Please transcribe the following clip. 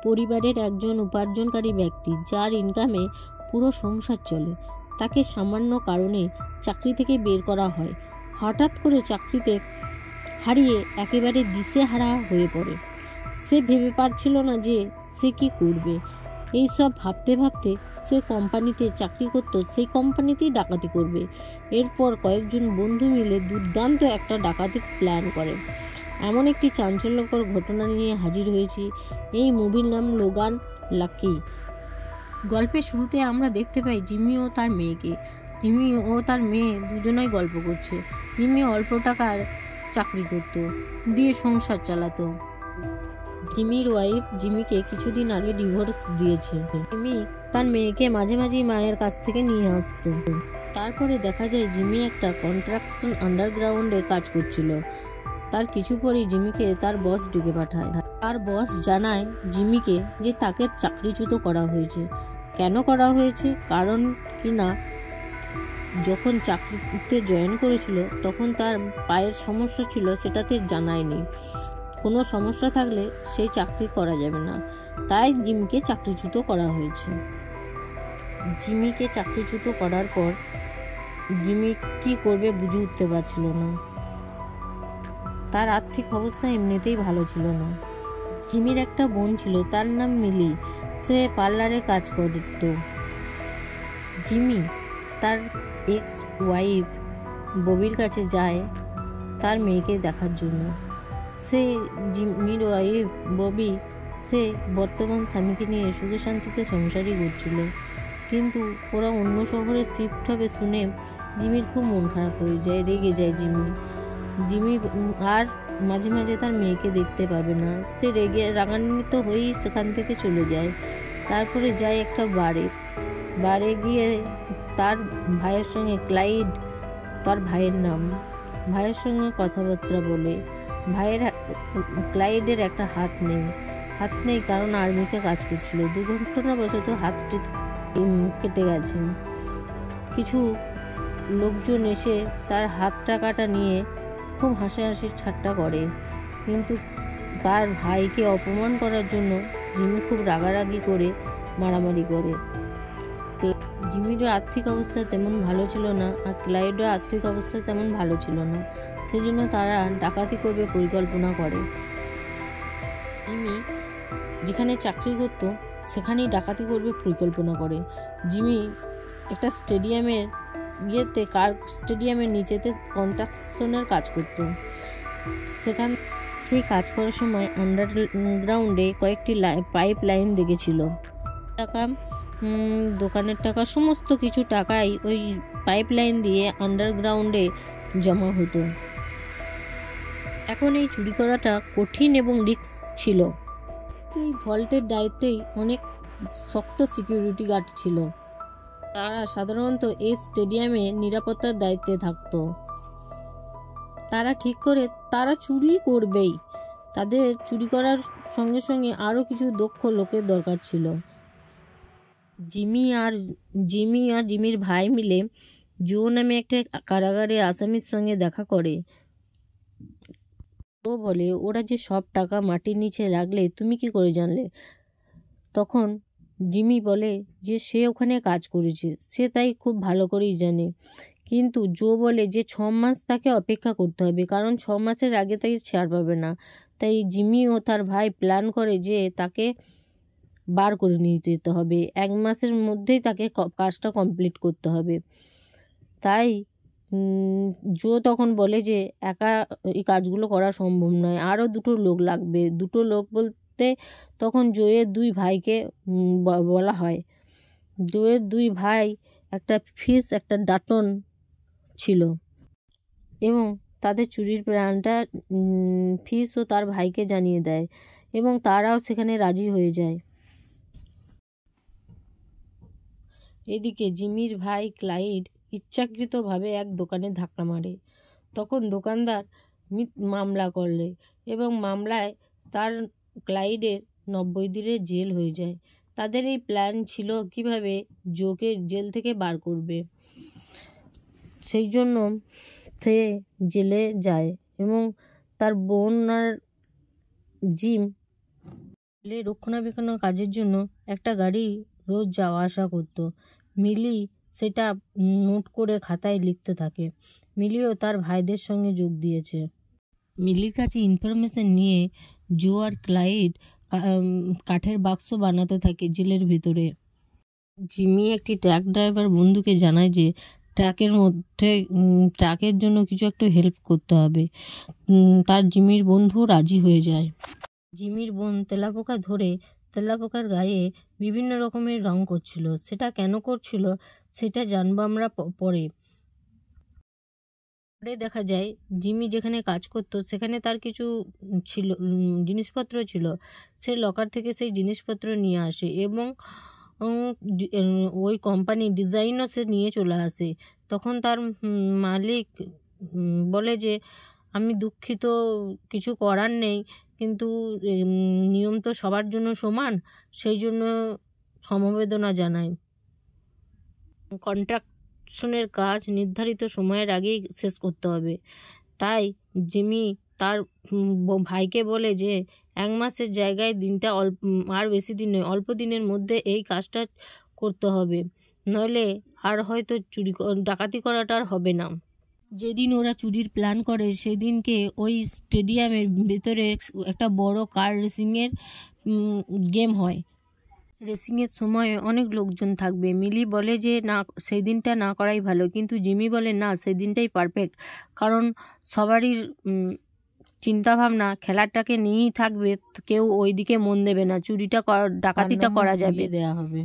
পরিবারের একজন উপার্জনকারী ব্যক্তি, যার ইনকামে পুরো সংসার চলে। তাকে সামান্য কারণে চাকরি থেকে বের করা হয়। হঠাৎ করে চাকরিতে হারিয়ে একেবারে দিশেহারা হয়ে পড়ে। সে ভেবে পাচ্ছিল না যে সে কি করবে। এই সব ভাবতে ভাবতে সে কোম্পানিতে চাকরি করত, সেই কোম্পানিতেই ডাকাতি করবে। এরপর কয়েকজন বন্ধু মিলে দুর্দান্ত একটা ডাকাতি প্ল্যান করে। এমন একটি চাঞ্চল্যকর ঘটনা নিয়ে হাজির হয়েছি। এই মুভির নাম লোগান লাকি। গল্পের শুরুতে আমরা দেখতে পাই জিমি ও তার মেয়েকে। জিমি ও তার মেয়ে দুজনেই গল্প করছে। জিমি অল্প টাকার চাকরি করত, দিয়ে সংসার চালাতো। জিমির ওয়াইফ জিমিকে কিছুদিন আগে ডিভোর্স দিয়েছে। জিমি তার মেয়েকে মাঝে মাঝেই মায়ের কাছ থেকে নিয়ে আসতো। তারপরে দেখা যায় জিমি একটা কনস্ট্রাকশন আন্ডারগ্রাউন্ডে কাজ করছিল। তার কিছু পরেই জিমিকে তার বস ডেকে পাঠায়। তার বস জানায় জিমিকে যে তাকে চাকরিচ্যুত করা হয়েছে। কেন করা হয়েছে, কারণ কিনা যখন চাকরিতে জয়েন করেছিল তখন তার পায়ের সমস্যা ছিল, সেটাতে জানায়নি। কোনো সমস্যা থাকলে সেই চাকরি করা যাবে না, তাই জিমিকে চাকরিচ্যুত করা হয়েছে। জিমিকে চাকরিচ্যুত করার পর জিমি কি করবে বুঝে উঠতে পারছিল না। তার আর্থিক অবস্থা এমনিতেই ভালো ছিল না। জিমির একটা বোন ছিল, তার নাম মিলি। সে পার্লারে কাজ করত। জিমি তার এক্স ওয়াইফ ববির কাছে যায় তার মেয়েকে দেখার জন্য। সে জিমির ওয়াইফ ববি সে বর্তমান স্বামীকে নিয়ে সুখে শান্তিতে সংসারই করছিল, কিন্তু ওরা অন্য শহরে শিফট হবে শুনে জিমির খুব মন খারাপ হয়ে যায়, রেগে যায় জিমি আর মাঝে মাঝে তার মেয়েকে দেখতে পাবে না। সে রাগান্বিত হয়েই সেখান থেকে চলে যায়। তারপরে যায় একটা বারে গিয়ে তার ভাইয়ের সঙ্গে ক্লাইড, তার ভাইয়ের নাম, ভাইয়ের সঙ্গে কথাবার্তা বলে। ক্লাইডের একটা হাত নেই কারণ আর্মিতে কাজ করছিল। দুর্ঘটনাবশত হাতটি কেটে গেছে। কিছু লোকজন এসে তার হাতটা কাটা নিয়ে খুব হাসাহাসি ঠাট্টা করে, কিন্তু তার ভাইকে অপমান করার জন্য জিমি খুব রাগারাগি করে মারামারি করে। জিমিরও আর্থিক অবস্থা তেমন ভালো ছিল না, আর ক্লাইডও আর্থিক অবস্থা তেমন ভালো ছিল না। সেজন্য তারা ডাকাতি করবে পরিকল্পনা করে। জিমি যেখানে চাকরি করত সেখানেই ডাকাতি করবে পরিকল্পনা করে। জিমি একটা স্টেডিয়ামের নিচেতে কনস্ট্রাকশনের কাজ করত। সেই কাজ করার সময় আন্ডারগ্রাউন্ডে কয়েকটি পাইপ লাইন দেখেছিল। টাকা, দোকানের টাকা, সমস্ত কিছু টাকাই ওই পাইপ লাইন দিয়ে আন্ডারগ্রাউন্ডে জমা হতো। এখন এই চুরি করাটা কঠিন এবং রিস্ক ছিল। এই ভল্টের দায়িত্বেই অনেক শক্ত সিকিউরিটি গার্ড ছিল। তারা সাধারণত এই স্টেডিয়ামে নিরাপত্তার দায়িত্বে থাকত। তারা ঠিক করে তারা চুরি করবেই। তাদের চুরি করার সঙ্গে সঙ্গে আরও কিছু দক্ষ লোকের দরকার ছিল। জিমি আর জিমির ভাই মিলে জো নামে একটা কারাগারে আসামির সঙ্গে দেখা করে। ও বলে, ওরা যে সব টাকা মাটির নিচে রাখলে তুমি কি করে জানলে? তখন জিমি বলে যে সে ওখানে কাজ করেছে, সে তাই খুব ভালো করেই জানে। কিন্তু জো বলে যে 6 মাস তাকে অপেক্ষা করতে হবে, কারণ 6 মাসের আগে তাকে ছাড় পাবে না। তাই জিমি ও তার ভাই প্ল্যান করে যে তাকে বার করে নিয়ে যেতে হবে, 1 মাসের মধ্যেই তাকে কাজটা কমপ্লিট করতে হবে। তাই জো তখন বলে যে একা এই কাজগুলো করা সম্ভব নয়, আরও 2টো লোক লাগবে। 2টো লোক বলতে তখন জোয়ের 2 ভাইকে বলা হয়। জোয়ের 2 ভাই, একটা ফিশ একটা ডাটন ছিল, এবং তাদের চুরির প্ল্যানটা ফিশ ও তার ভাইকে জানিয়ে দেয়, এবং তারাও সেখানে রাজি হয়ে যায়। এদিকে জিমির ভাই ক্লাইড ইচ্ছাকৃতভাবে এক দোকানে ধাক্কা মারে। তখন দোকানদার মামলা করলে, এবং মামলায় তার ক্লাইডের 90 দিনের জেল হয়ে যায়। তাদের এই প্ল্যান ছিল কিভাবে জোকে জেল থেকে বার করবে। সেই জন্য সে জেলে যায়, এবং তার বোন আর জিম মিলি রক্ষণাবেক্ষণ কাজের জন্য একটা গাড়ি রোজ যাওয়া আসা করতো। মিলি সেটা নোট করে খাতায় লিখতে থাকে। মিলিও তার ভাইদের সঙ্গে যোগ দিয়েছে। মিলির কাছে ইনফরমেশন নিয়ে জো আর ক্লাইড কাঠের বাক্স বানাতে থাকে জেলের ভিতরে। জিমি একটি ট্রাক ড্রাইভার বন্ধুকে জানায় যে ট্রাকের জন্য কিছু একটা হেল্প করতে হবে। তার জিমির বন্ধু রাজি হয়ে যায়। জিমির বোন তেলাপোকা ধরে তেলাপোকার গায়ে বিভিন্ন রকমের রং করছিল। সেটা কেন করছিল সেটা জানবো আমরা পরে। দেখা যায় জিমি যেখানে কাজ করতো সেখানে তার কিছু ছিল জিনিসপত্র ছিল। সে লকার থেকে সেই জিনিসপত্র নিয়ে আসে এবং ওই কোম্পানি ডিজাইনও সে নিয়ে চলে আসে। তখন তার মালিক বলে যে আমি দুঃখিত, কিছু করার নেই, কিন্তু নিয়ম তো সবার জন্য সমান, সেই জন্য সমবেদনা জানাই। কন্ট্রাকশনের কাজ নির্ধারিত সময়ের আগেই শেষ করতে হবে। তাই জিমি তার ভাইকে বলে যে 1 মাসের জায়গায় দিনটা আর বেশি দিন নয়, অল্প দিনের মধ্যে এই কাজটা করতে হবে, নইলে আর হয়তো ডাকাতি করাটা আর হবে না। যেদিন ওরা চুরির প্ল্যান করে সেদিনকে ওই স্টেডিয়ামের ভেতরে একটা বড় কার রেসিংয়ের গেম হয়। রেসিংয়ের সময় অনেক লোকজন থাকবে। মিলি বলে যে না, সেই দিনটা না করাই ভালো, কিন্তু জিমি বলে না, সেই দিনটাই পারফেক্ট, কারণ সবারই চিন্তাভাবনা খেলাটাকে নিয়েই থাকবে, কেউ ওই দিকে মন দেবে না, ডাকাতিটা করা যাবে, দেওয়া হবে।